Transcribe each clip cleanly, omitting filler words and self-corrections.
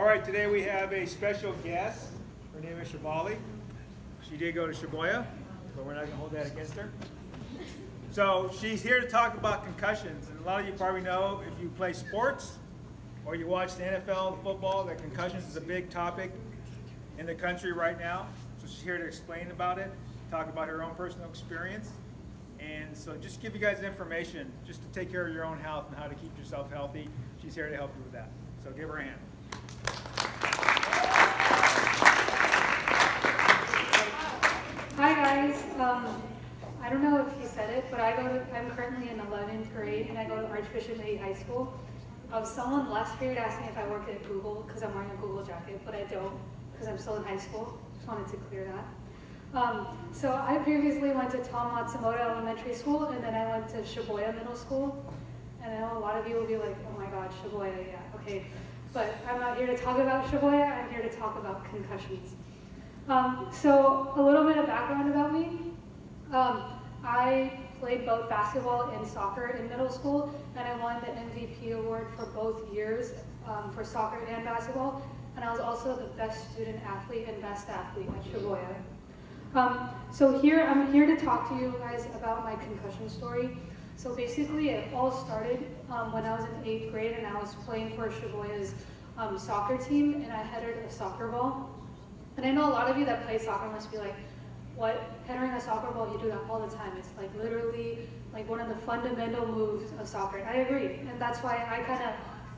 All right, today we have a special guest. Her name is Shevali. She did go to Shibuya, but we're not going to hold that against her. So she's here to talk about concussions. And a lot of you probably know, if you play sports or you watch the NFL, football, that concussions is a big topic in the country right now. So she's here to explain about it, talk about her own personal experience. And so just give you guys information just to take care of your own health and how to keep yourself healthy. She's here to help you with that. So give her a hand. Hi guys. I don't know if he said it, but I'm currently in 11th grade and I go to Archbishop Lee High School. Someone last period asked me if I work at Google because I'm wearing a Google jacket, but I don't because I'm still in high school. Just wanted to clear that. So I previously went to Tom Matsumoto Elementary School, and then I went to Shibuya Middle School. And I know a lot of you will be like, oh my god, Shibuya, yeah, okay. But I'm not here to talk about Shibuya, I'm here to talk about concussions. So a little bit of background about me. I played both basketball and soccer in middle school, and I won the MVP award for both years for soccer and basketball. And I was also the best student athlete and best athlete at Shibuya. So I'm here to talk to you guys about my concussion story. So basically it all started when I was in 8th grade and I was playing for Shibuya's soccer team, and I headed a soccer ball. And I know a lot of you that play soccer must be like, what, heading a soccer ball, you do that all the time. It's like literally like one of the fundamental moves of soccer. And I agree, and that's why I kind of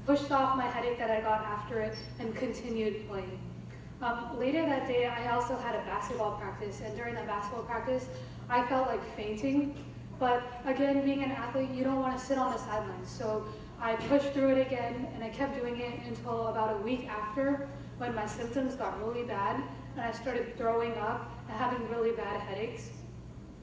pushed off my headache that I got after it and continued playing. Later that day, I also had a basketball practice, and during that basketball practice, I felt like fainting. But again, being an athlete, you don't want to sit on the sidelines. So I pushed through it again, and I kept doing it until about a week after, when my symptoms got really bad, and I started throwing up and having really bad headaches.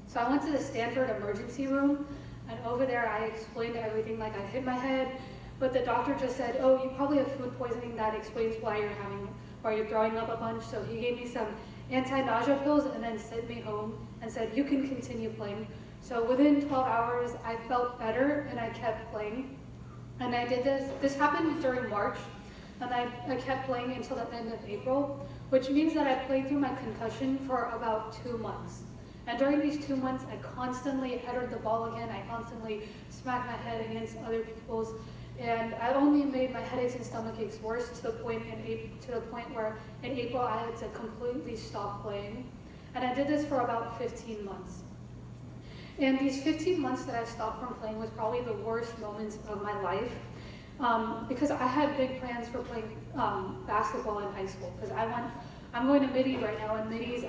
So I went to the Stanford emergency room, and over there I explained everything, like I hit my head, but the doctor just said, oh, you probably have food poisoning, that explains why you're throwing up a bunch. So he gave me some anti-nausea pills and then sent me home and said, you can continue playing. So within 12 hours, I felt better and I kept playing. And I did this happened during March, and I kept playing until the end of April, which means that I played through my concussion for about 2 months. And during these 2 months, I constantly headed the ball again. I constantly smacked my head against other people's, and I only made my headaches and stomach aches worse to the point where in April I had to completely stop playing. And I did this for about 15 months. And these 15 months that I stopped from playing was probably the worst moments of my life, because I had big plans for playing basketball in high school. Because I'm going to MIDI right now, and MIDI's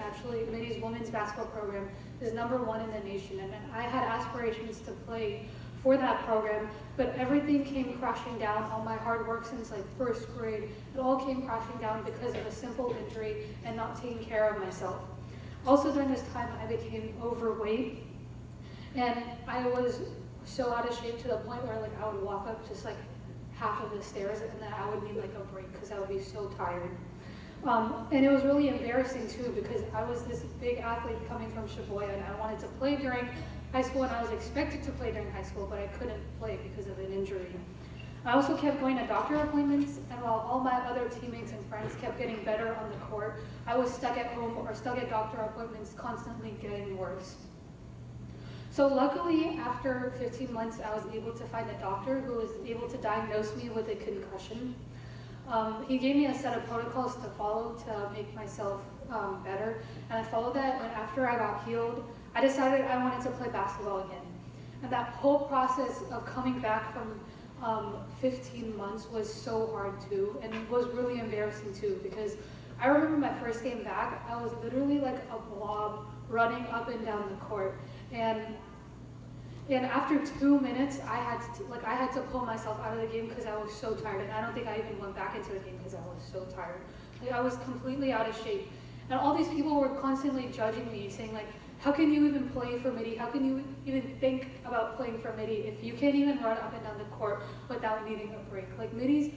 women's basketball program is #1 in the nation. And I had aspirations to play for that program, but everything came crashing down. All my hard work since like 1st grade, it all came crashing down because of a simple injury and not taking care of myself. Also during this time, I became overweight, and I was so out of shape to the point where like I would walk up just like half of the stairs, and then I would need like a break because I would be so tired. And it was really embarrassing too, because I was this big athlete coming from Shibuya, and I wanted to play during high school, and I was expected to play during high school, but I couldn't play because of an injury. I also kept going to doctor appointments, and while all my other teammates and friends kept getting better on the court, I was stuck at home or stuck at doctor appointments, constantly getting worse. So luckily, after 15 months, I was able to find a doctor who was able to diagnose me with a concussion. He gave me a set of protocols to follow to make myself better, and I followed that, and after I got healed, I decided I wanted to play basketball again. And that whole process of coming back from 15 months was so hard too, and it was really embarrassing too, because I remember my first game back, I was literally like a blob running up and down the court. And after 2 minutes, I had to pull myself out of the game because I was so tired. And I don't think I even went back into the game because I was so tired. Like, I was completely out of shape. And all these people were constantly judging me, saying like, how can you even play for MIDI? How can you even think about playing for MIDI if you can't even run up and down the court without needing a break? Like, MIDI's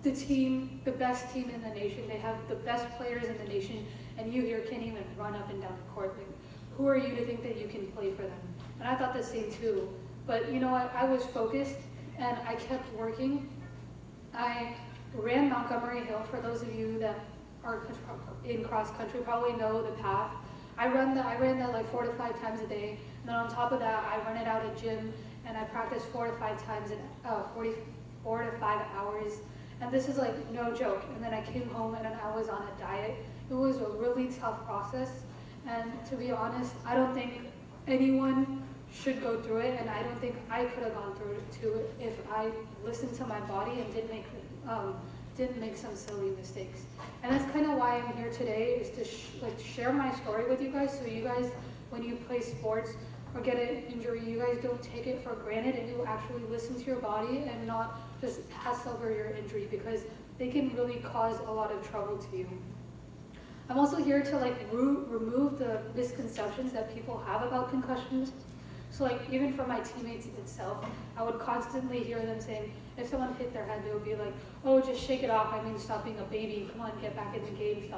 the best team in the nation. They have the best players in the nation, and you here can't even run up and down the court. Like, who are you to think that you can play for them? And I thought the same too. But you know what? I was focused, and I kept working. I ran Montgomery Hill. For those of you that are in cross country, probably know the path. I ran that like 4 to 5 times a day. And then on top of that, I run it out at gym, and I practice 4 to 5 times in 4 to 5 hours. And this is like no joke. And then I came home and I was on a diet. It was a really tough process. And to be honest, I don't think anyone should go through it, and I don't think I could have gone through it too if I listened to my body and didn't make some silly mistakes. And that's kind of why I'm here today, is to share my story with you guys, so you guys, when you play sports or get an injury, you guys don't take it for granted, and you actually listen to your body and not just pass over your injury, because they can really cause a lot of trouble to you. I'm also here to remove the misconceptions that people have about concussions. So like, even for my teammates itself, I would constantly hear them saying, if someone hit their head, they would be like, oh, just shake it off. I mean, stop being a baby. Come on, get back in the game.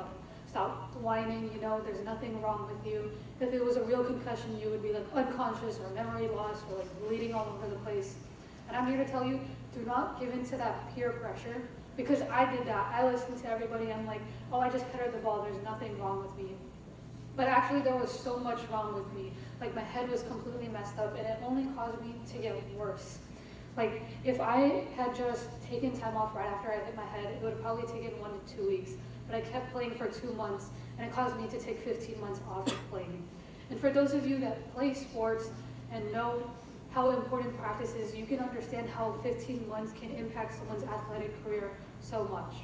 Stop whining. You know, there's nothing wrong with you. If it was a real concussion, you would be like unconscious or memory loss or like bleeding all over the place. And I'm here to tell you, do not give in to that peer pressure, because I did that. I listened to everybody. I'm like, oh, I just headed the ball. There's nothing wrong with me. But actually, there was so much wrong with me. Like, my head was completely messed up, and it only caused me to get worse. Like, if I had just taken time off right after I hit my head, it would have probably taken 1 to 2 weeks. But I kept playing for 2 months, and it caused me to take 15 months off of playing. And for those of you that play sports and know how important practice is, you can understand how 15 months can impact someone's athletic career so much.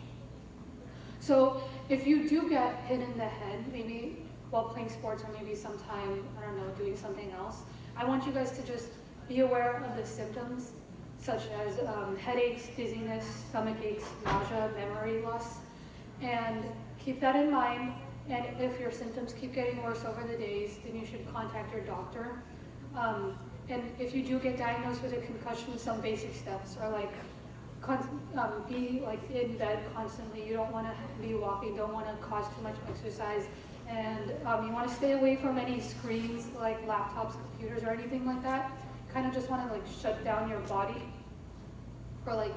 So if you do get hit in the head, maybe while playing sports or maybe sometime, I don't know, doing something else, I want you guys to just be aware of the symptoms, such as headaches, dizziness, stomach aches, nausea, memory loss, and keep that in mind. And if your symptoms keep getting worse over the days, then you should contact your doctor. And if you do get diagnosed with a concussion, some basic steps are like, be like in bed constantly. You don't want to be walking, don't want to cause too much exercise. And you want to stay away from any screens like laptops, computers, or anything like that. Kind of just want to like shut down your body for like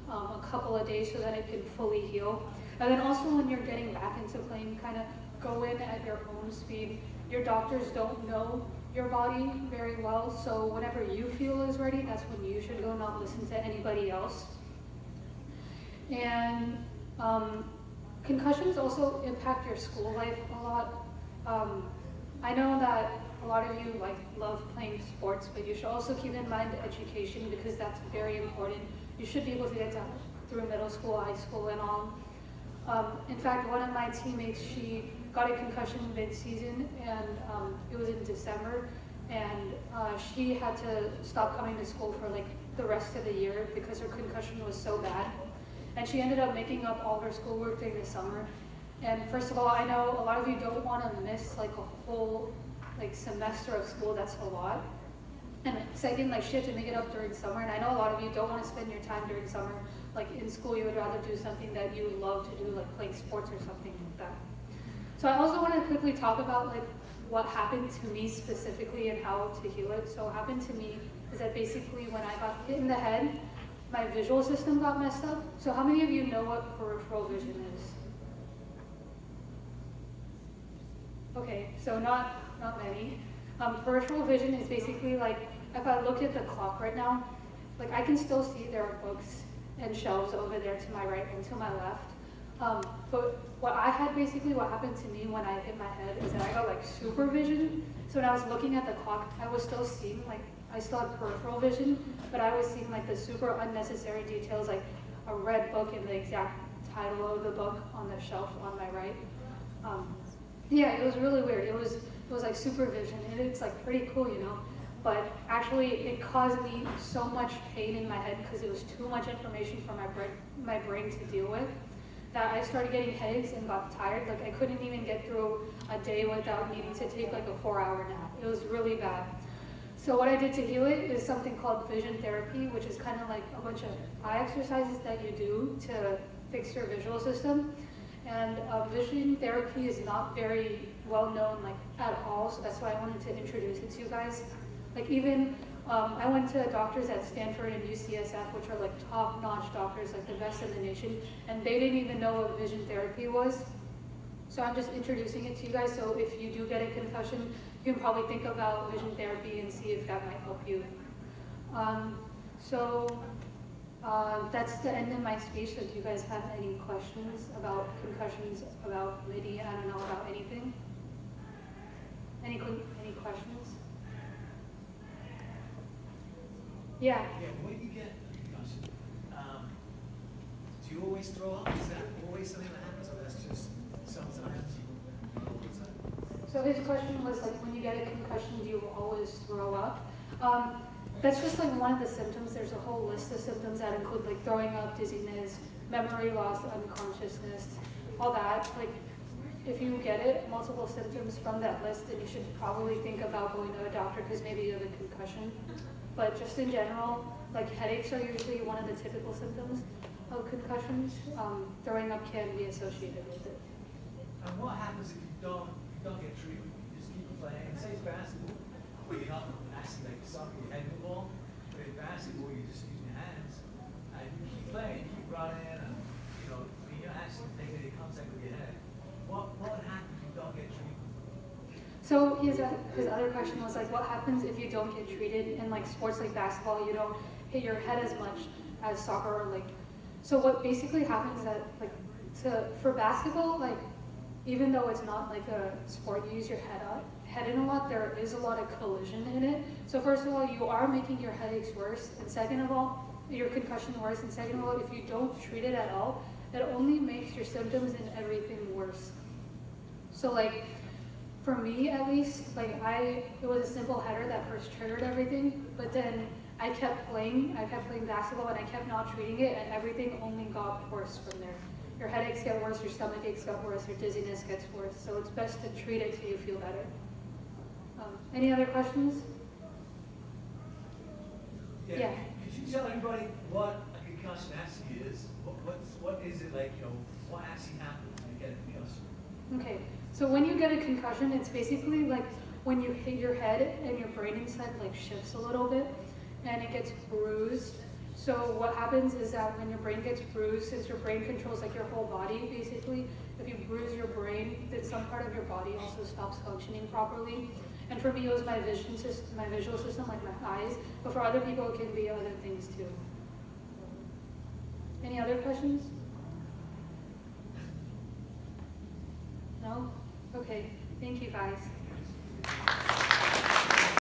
a couple of days so that it can fully heal. And then also when you're getting back into playing, kind of go in at your own speed. Your doctors don't know your body very well, so whenever you feel is ready, that's when you should go, not listen to anybody else. And concussions also impact your school life a lot. I know that a lot of you love playing sports, but you should also keep in mind education, because that's very important. You should be able to get down through middle school, high school, and all. In fact, one of my teammates, she got a concussion mid-season, and it was in December, and she had to stop coming to school for like the rest of the year because her concussion was so bad. And she ended up making up all her schoolwork during the summer. And first of all, I know a lot of you don't want to miss like a whole semester of school. That's a lot. And second, she had to make it up during summer. And I know a lot of you don't want to spend your time during summer. Like in school, you would rather do something that you love to do, like playing sports or something like that. So I also want to quickly talk about what happened to me specifically and how to heal it. So what happened to me is that basically when I got hit in the head, my visual system got messed up. So how many of you know what peripheral vision is? Okay, so not many. Peripheral vision is basically if I look at the clock right now, I can still see there are books and shelves over there to my right and to my left. But what happened to me when I hit my head is that I got super vision. So when I was looking at the clock, I was still seeing I still had peripheral vision, but I was seeing the super unnecessary details, like a red book and the exact title of the book on the shelf on my right. Yeah, it was really weird. It was like supervision, and it's pretty cool, you know. But actually, it caused me so much pain in my head because it was too much information for my brain to deal with, that I started getting headaches and got tired. I couldn't even get through a day without needing to take a 4-hour nap. It was really bad. So what I did to heal it is something called vision therapy, which is kind of like a bunch of eye exercises that you do to fix your visual system. And vision therapy is not very well known at all, so that's why I wanted to introduce it to you guys. Even I went to doctors at Stanford and UCSF, which are like top-notch doctors, like the best in the nation, and they didn't even know what vision therapy was. So I'm just introducing it to you guys, so if you do get a concussion, you can probably think about vision therapy and see if that might help you. That's the end of my speech. So do you guys have any questions about concussions, about MIDI, I don't know, about anything? Any questions? Yeah. Yeah, when you get a concussion, do you always throw up? Is that always something that happens, or that's just sometimes? So his question was like, when you get a concussion, do you always throw up? That's just like one of the symptoms. There's a whole list of symptoms that include like throwing up, dizziness, memory loss, unconsciousness, all that. Like, if you get it, multiple symptoms from that list, then you should probably think about going to a doctor because maybe you have a concussion. But just in general, like headaches are usually one of the typical symptoms of concussions. Throwing up can be associated with it. And what happens if you don't get treatment? You just keep playing. Say it's basketball, well, you're not actually like soccer, you're heading the ball. But in basketball, you're just using your hands, and you keep playing, you keep running, and you're actually making contact with your head. What would happen if you don't get treatment? So his other question was like, what happens if you don't get treated in like sports like basketball? You don't hit your head as much as soccer, or like. So what basically happens is that like for basketball, like even though it's not like a sport you use your head in a lot, there is a lot of collision in it. So first of all, you are making your headaches worse, and second of all, your concussion worse, and second of all, if you don't treat it at all, it only makes your symptoms and everything worse. So like, for me at least, like it was a simple header that first triggered everything, but then I kept playing basketball and I kept not treating it, and everything only got worse from there. Your headaches get worse, your stomach aches get worse, your dizziness gets worse, so it's best to treat it so you feel better. Any other questions? Yeah. Could you tell everybody what a concussion actually is? What is it like, what actually happens when you get a concussion? Okay, so when you get a concussion, it's basically like when you hit your head and your brain inside like shifts a little bit and it gets bruised. So what happens is that when your brain gets bruised, since your brain controls like your whole body basically, if you bruise your brain, then some part of your body also stops functioning properly. And for me, it was my visual system, like my eyes. But for other people, it can be other things too. Any other questions? No? Okay. Thank you, guys.